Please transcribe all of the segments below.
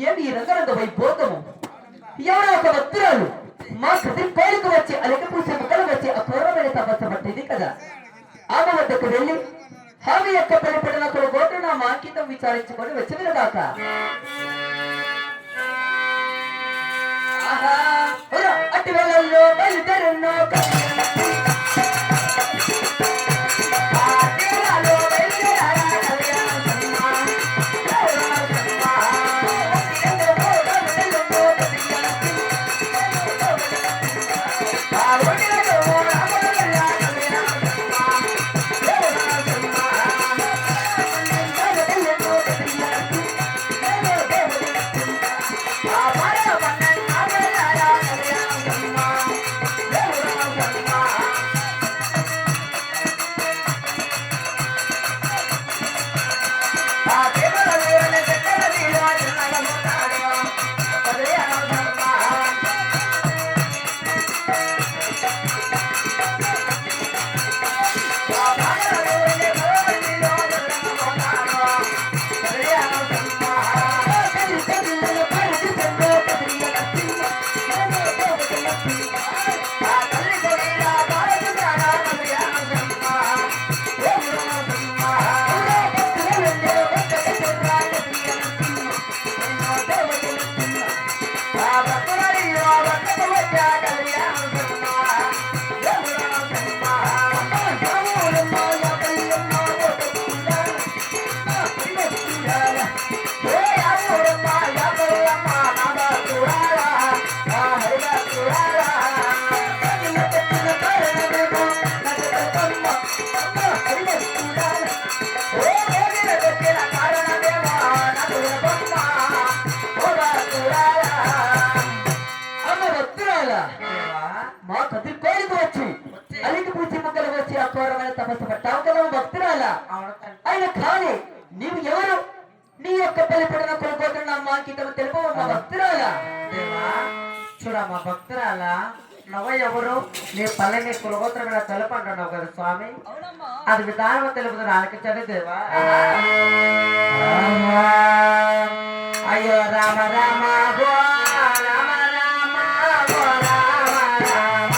ఏమి రంగరంగ వైభోగము ఎవరో ఒక భక్తురాలు మా కథ పేరుకు వచ్చి అలక పూసే ముక్కలు వచ్చి అపూర్వమైన తపస్సు పట్టింది కదా. ఆమె వద్దకు వెళ్ళి ఆమె యొక్క పలిపడిన కొడుకోటు నా మాంకితం విచారించుకొని వచ్చి వినగాక. అటు వేళల్లో బయలుదేరున్నో తపస్సు పట్టావు కదా భక్తురాలా. ఆయన కానీ నీవు ఎవరు? నీ యొక్క పలిపడిన కొనుక్కోతున్న మా అంకితం తెలుపు మా భక్తురాలా. చూడమ్మా భక్తురాలా, నవ్వ ఎవరు? నీ పల్లెని కులగోత్రం మీద తెలుపు అంటున్నావు కదా స్వామి. అది విధానం తెలుపుతున్నా ఆలకించండి దేవా. అయ్యో రామ రామ గో రామ రామ గో రామ రామ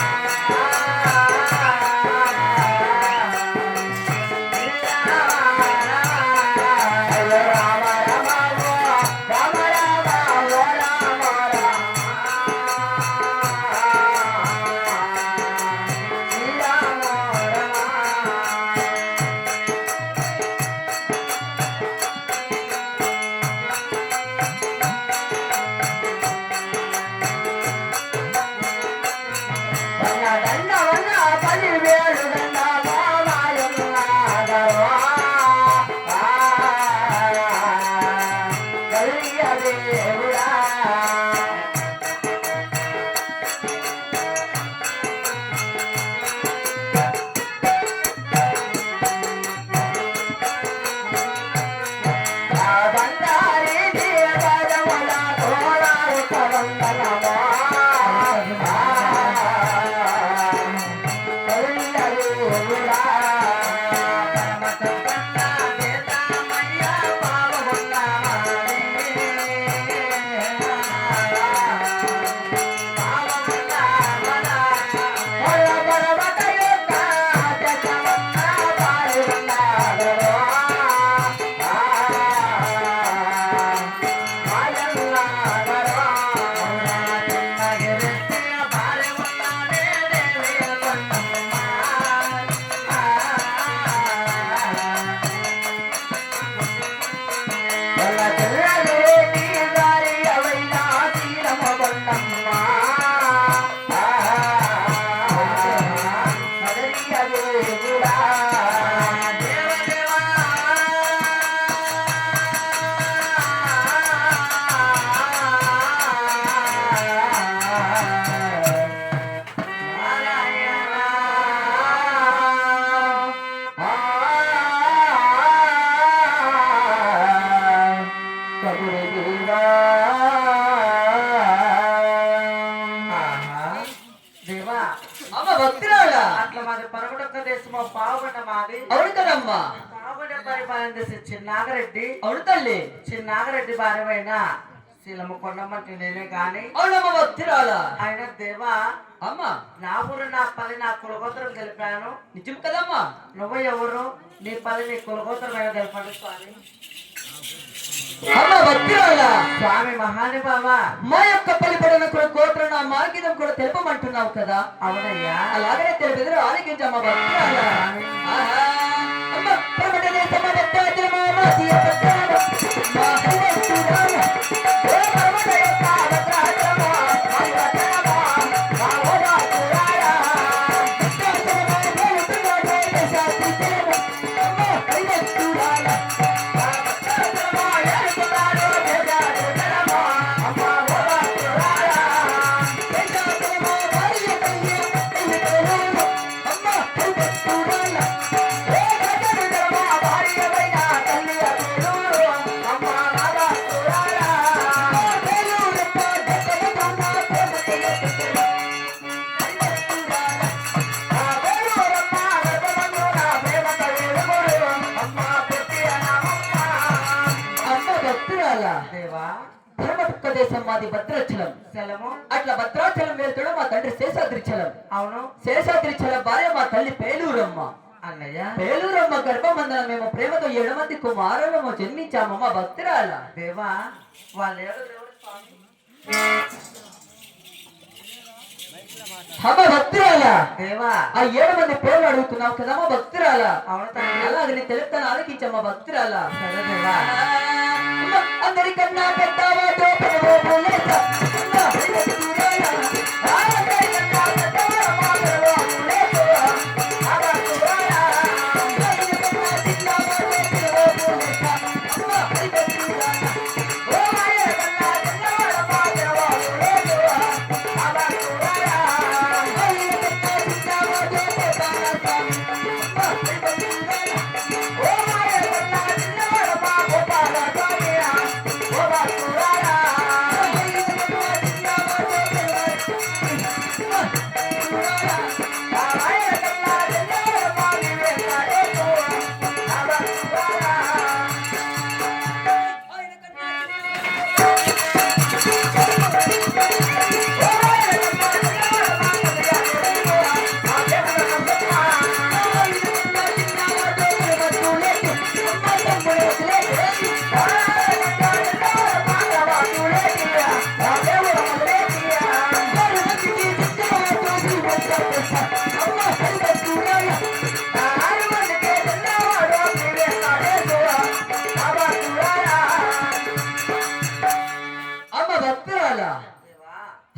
పాలన చిన్నాగరెడ్డి అవును తల్లి చిన్నాగరెడ్డి భార్యమైన శీలము కొండమంటే నేనే గాని అవునమ్మ భక్తురాల ఆయన దేవా అమ్మ నా ఊరు నా పల్లి నా కులగోత్రం గెలిపాను నిజం కదమ్మా నువ్వు ఎవరు నీ పల్లి నీ కులగోత్రమైన గెలిపాడు స్వామి అమ్మ భక్తురాల స్వామి మహానుభావ మా యొక్క పలిపడిన కూడా గోత్రం నా మార్గీతం కూడా తెలుపమంటున్నావు కదా అవునయ్యా అలాగనే తెలిపెదరు ఆలకించమ్మ భక్తురాల ఆహా. అమ్మ పరమటనే సమ భక్తాచల మామాసియ భక్తాల మా భక్తురాల ఓ పరమటయ భక్తాచల మా భక్తాచల మా భక్తురాల భక్తాచల మా భక్తురాల శాస్త్రి చేమ అమ్మ భక్తురాల దేవా ధర్మపుక్క దేశం మాది భద్రాచలం సెలము అట్లా భద్రాచలం వెళ్తాడు మా తండ్రి శేషాద్రిచలం అవును శేషాద్రిచలం భార్య మా తల్లి పేలూరమ్మ అన్నయ్య పేలూరమ్మ గర్భమందన మేము ప్రేమతో 7 మంది కుమారులము జన్మించామమ్మ భక్తురాల దేవా వాళ్ళు ఎవరు స్వామి అమ్మ భక్తురాల దేవా ఆ 7 మంది పేర్లు అడుగుతున్నావు కదమ్మ భక్తురాల అవును తండ్రి అలాగే నేను తెలుపుతాను ఆలకించమ్మ భక్తురాల సరే దేవా అమ్మ అందరికన్నా పెద్దవాడు పెదవోపులేత. అమ్మ భక్తురాల. అందరికన్నా పెద్దవాడు మా పెదవోపులేత. ఆ భక్తురాల. అందరికన్నా చిన్నవాడు పెదవోపులేత. అమ్మ భక్తురాల. ఓ అందరికన్నా చిన్నవాడు మా పెదవోపులేత. ఆ భక్తురాల. అందరికన్నా చిన్నవాడు పెదవోపులేత. అమ్మ భక్తురాల. ఓ అందరికన్నా చిన్నవాడు మా గోపాల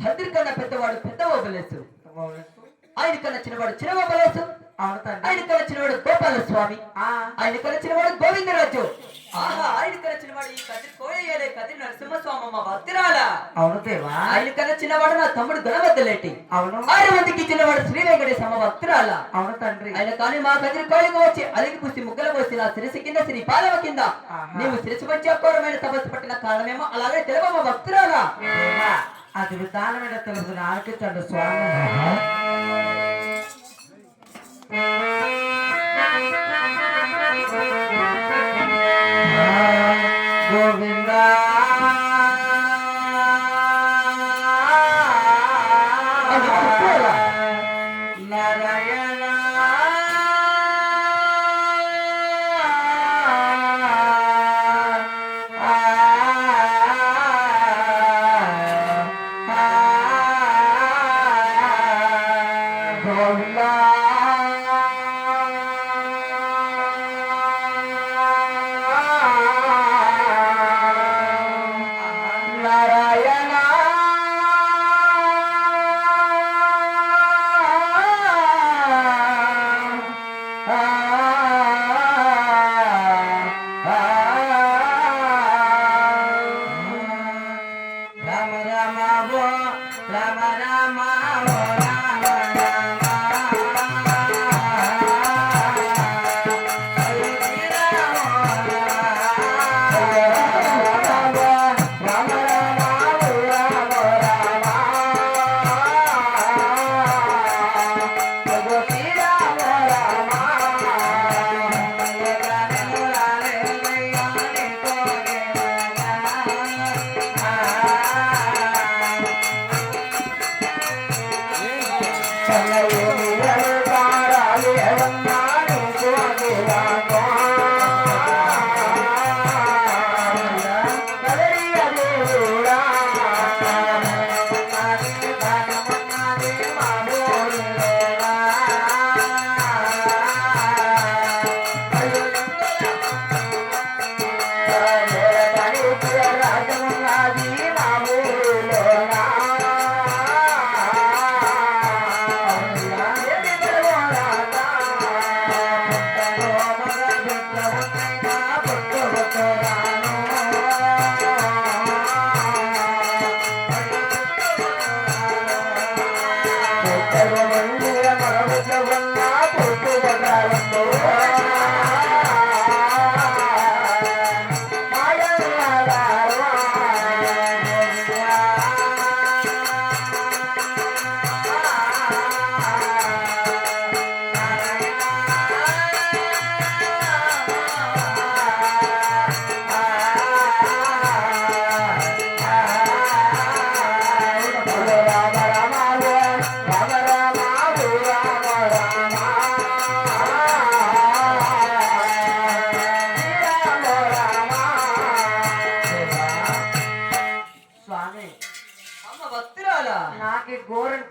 అందరికన్నా పెద్దవాడు పెద్ద ఓబలేసు ఆయన కన్నా చిన్నవాడు చిన్న ఓబలేసు అవును తండ్రి ఆయన కన్నా చిన్నవాడు గోపాల స్వామి ఆ ఆయన కన్నా చిన్నవాడు గోవిందరాజు ఆహా ఆయన కన్నా చిన్నవాడు ఈ కదిరి కోయలే కదిరి నరసింహస్వామమ్మ భక్తురాల అవును దేవా ఆయన కన్నా చిన్నవాడు నా తమ్ముడు గణవద్దలేటి అవును 6 మందికి చిన్నవాడు శ్రీ వెంకటేశమ్మ భక్తురాల అవును తండ్రి ఆయన కానీ మా కదిరి కోయగా వచ్చి అలిగి పుసి ముగ్గల పోసి నా శిరసి కింద శ్రీ పాదవ కింద నీవు శిరసి వచ్చి అఘోరమైన తపస్సు పట్టిన కారణమేమో అలాగే తెలుపమ్మ భక్తురాల దేవా అది విధానమైన తెలుగు ఆలకించండి స్వామి గోవింద నారాయణ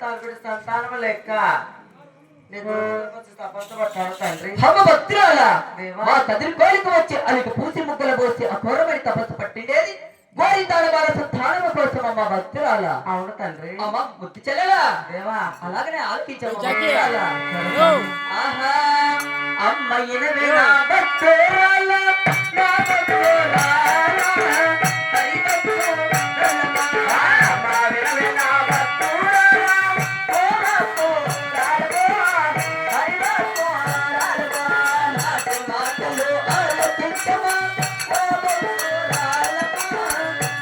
తాగుడి సంతానం లెక్క నేను తపస్సుపడ్డాను తండ్రి. అమ్మ భక్తురాల దేవా. మా కదిరి కోరిక వచ్చి అలికి పూసి ముక్కలు పోసి ఆ ఘోరమైన తపస్సు పట్టిండేది గోరి తాళబాల సంతానము కోసం అమ్మ భక్తురాల. అవును తండ్రి. అమ్మ బుద్ధి చెల్లెలా దేవా అలాగనే ఆలోచించాల. ఆహా అమ్మ ఇనవే నా భక్తురాల, నా భక్తురాల, హరి భక్తురాల, అమ్మ వినవే నా భక్తురాల, ఓ భక్తురాల, హరి భక్తురాల, నాటి మాటలు ఆలకించమా, ఓ భక్తురాల,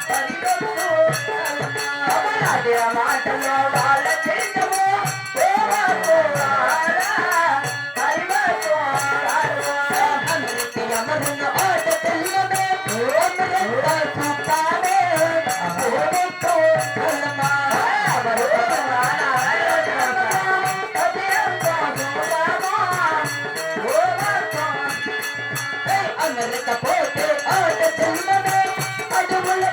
హరి భక్తురాల, అమరాడే మాటలు ఆలకించమా, ఓ భక్తురాల, హరి భక్తురాల, అమృతి అమరున ఆట తెల్లమే, ఓ అమృత సుతానే, ఓ భక్తురాల, అమరుతరాల, అమృత పోతే ఆట తెల్లమే, అడుగుల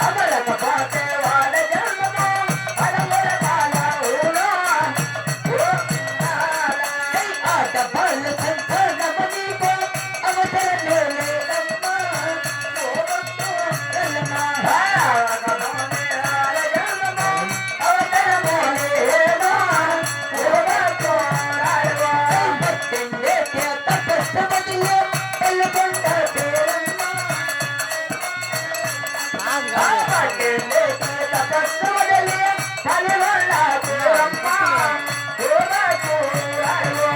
అమరక పోతే వాడ జన్మమా, అడవుల కాల ఊరా, ఆట బాల సంతానము నీకు అవసరమే లేదమ్మా, ఓ భక్తురాలమ్మా. ఆగమోనే ఆల జన్మమా, అవసరమే లేదా, ఓ భక్తురాలమ్మా. భక్తిందేకే తపస్సు వదిలే, ఎల్లుకొండ చేరమ్మా. భక్తిందేకే తపస్సు వదిలే, పలువల్ల చేరమ్మా, ఓ భక్తురాలమ్మా.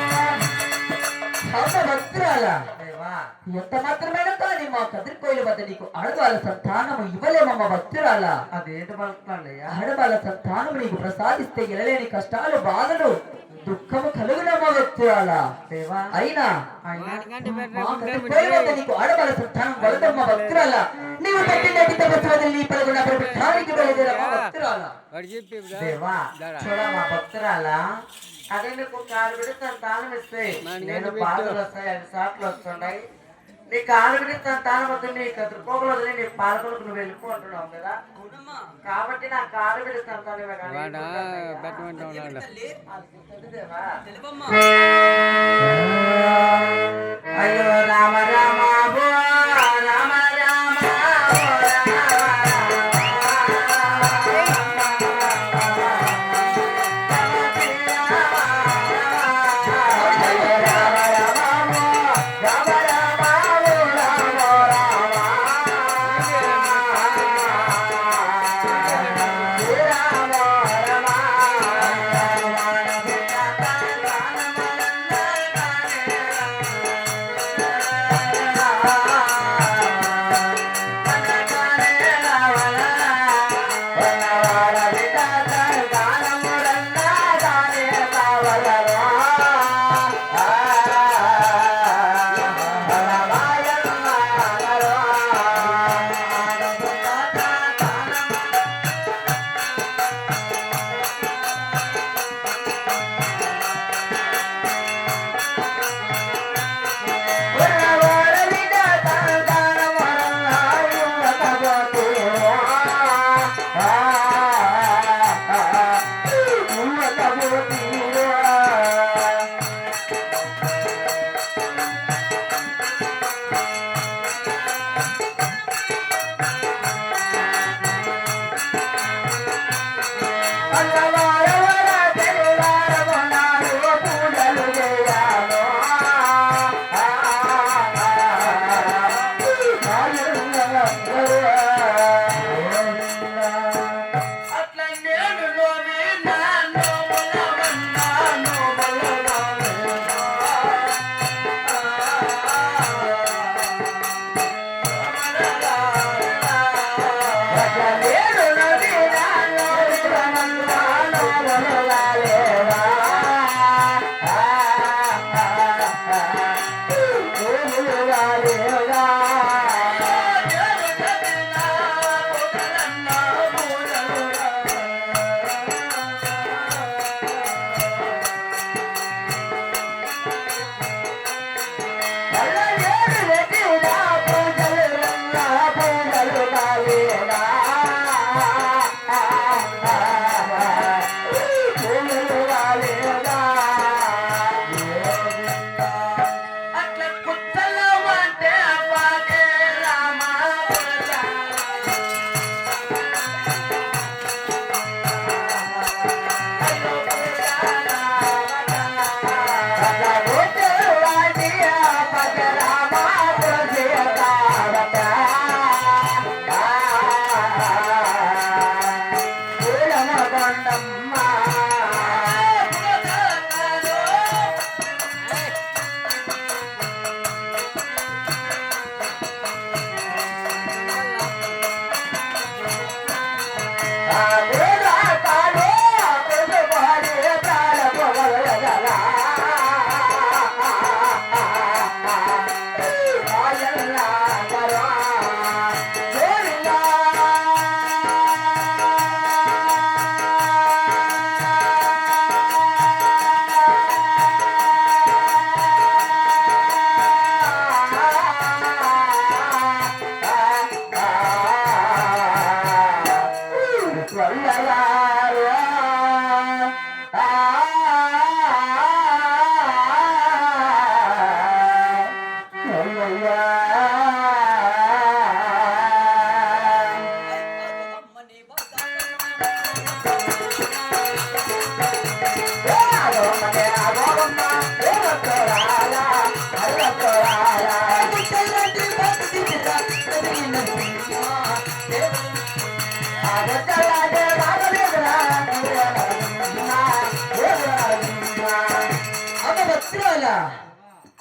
అమ్మ భక్తురాల దేవా ఎంత మాత్రమైన కానీ మా కదిరికోయిల వద్ద నీకు ఆడవాళ్ళ సంతానము ఇవ్వలేమమ్మ భక్తురాల. అదేంటి పలుకుతాడయ్యా? ఆడవాళ్ళ సంతానము నీకు ప్రసాదిస్తే ఎలలేని కష్టాలు బాధలు దుఃఖము కలుగునమ్మ భక్తురాల. దేవా అయినా అయినా మా కదిరికోయిల వద్ద నీకు ఆడవాళ్ళ సంతానం వలదమ్మ భక్తురాల. నీవు పెట్టినట్టు తపస్సు వదిలి నీ పలుగున ప్రపంచానికి బయలుదేరమ్మ భక్తురాల. దేవా చూడమ్మా భక్తురాలా, అదే నీకు కాలు విడి సంతానం ఇస్తే నేను బాధలు వస్తాయి, 5 సార్లు వస్తున్నాయి. నీ కాలు విడి సంతానం వద్ద నీ కదురుకోగలు వదిలి నీ పాలకులకు నువ్వు వెళ్ళిపోతున్నావు కదా, కాబట్టి నా కాలు విడి సంతానం అయ్యో రామ రామ భో రామ రామ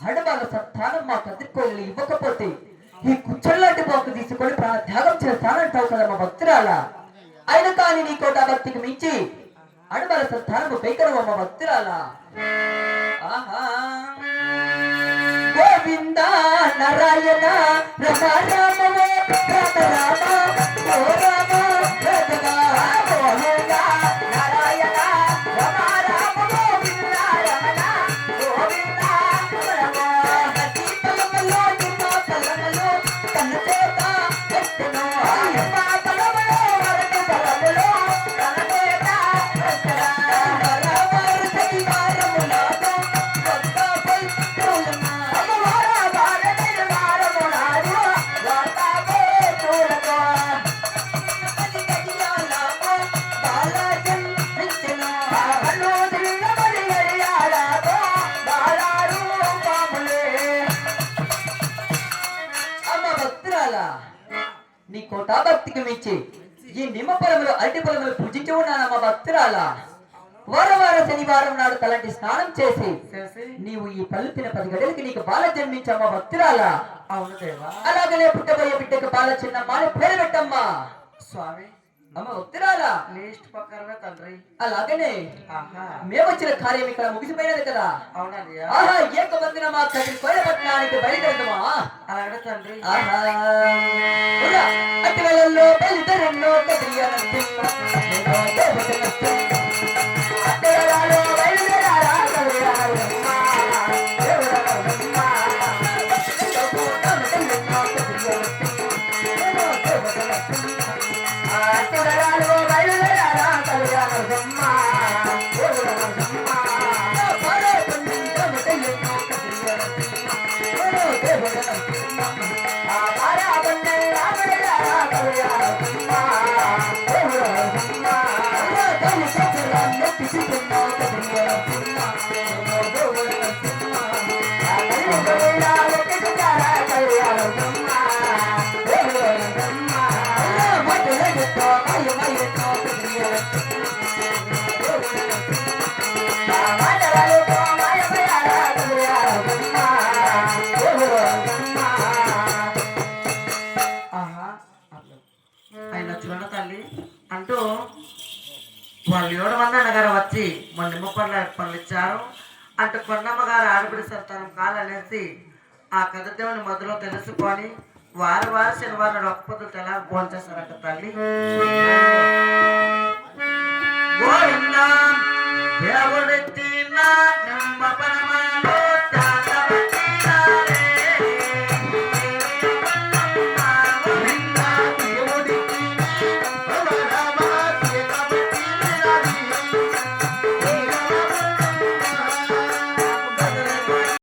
ఆడవాళ్ళ సంతానం మా కదిరికోయలు ఇవ్వకపోతే ఈ కుచ్చల్లాంటి పోకు తీసుకొని త్యాగం చేస్తానంటావు కదా మా భక్తురాల. అయిన కానీ నీ కోట భక్తికి మించి ఆడవాళ్ళ సంతానము పైకరవ మా భక్తురాల. ఆహా గోవింద నారాయణ రమ రామ రామ రామ ఓ రామ రాఘవ గోవింద నారాయణ రమ రామ గోవింద రమణ గోవింద రమ దీపలమలో దీపలమలో తన చేత ఎత్తెనో అయ్యప్ప తలమలో వరద తలమలో తన చేత ఎత్తెనా వరవర శనివారమునాడు భక్తపై తోలమా అమ్మవార భారతీయ వారమునాడు భక్తపై తోలమా అది గడియాలమో బాలజన్ నిచ్చెనో అను దిల్లమలి గడియాలమో బాలారు పాములే. అమ్మ భక్తురాల, నీ కోటా భక్తికి మించి ఈ నిమ్మ పొలములు అరటి పొలములు పూజించి ఉన్నానమ్మ భక్తురాల. వారవార శనివారం నాడు తలంటి స్నానం చేసి చేసి నీవు ఈ పల్లిపిన 10 గడిలకి నీకు బాల జన్మించమ్మ భక్తురాల. అవును దేవా. అలాగనే పుట్టబోయే బిడ్డకు బాల చిన్నమ్మ అని పేరు పెట్టమ్మా స్వామి అమ్మ భక్తురాల. లిస్ట్ ప్రకారమే తండ్రి. అలాగనే ఆహా మేము వచ్చిన కార్యం ఇక్కడ ముగిసిపోయినది కదా. అవునయ్యా. ఆహా ఏకబందిన మా కదిరి కోయపట్నానికి బయలుదేరదమా. అలాగే తండ్రి. ఆహా ఉరా, అట్టి వేళల్లో బయలుదేరెన్నో కదిరియాలంటే ఆయన చూడ తల్లి అంటూ వాళ్ళు 7 మంది అన్నగారు వచ్చి మన నిమ్మ పనులు ఇచ్చారు అంటూ కొన్నమ్మ గారు ఆడపిడి సంతానం కాలనేసి ఆ కథ దేవుని మధ్యలో తెలుసుకొని వారు శనివారం ఒక్క పొద్దు తెల్లారి ఫోన్ చేస్తారంట తల్లి.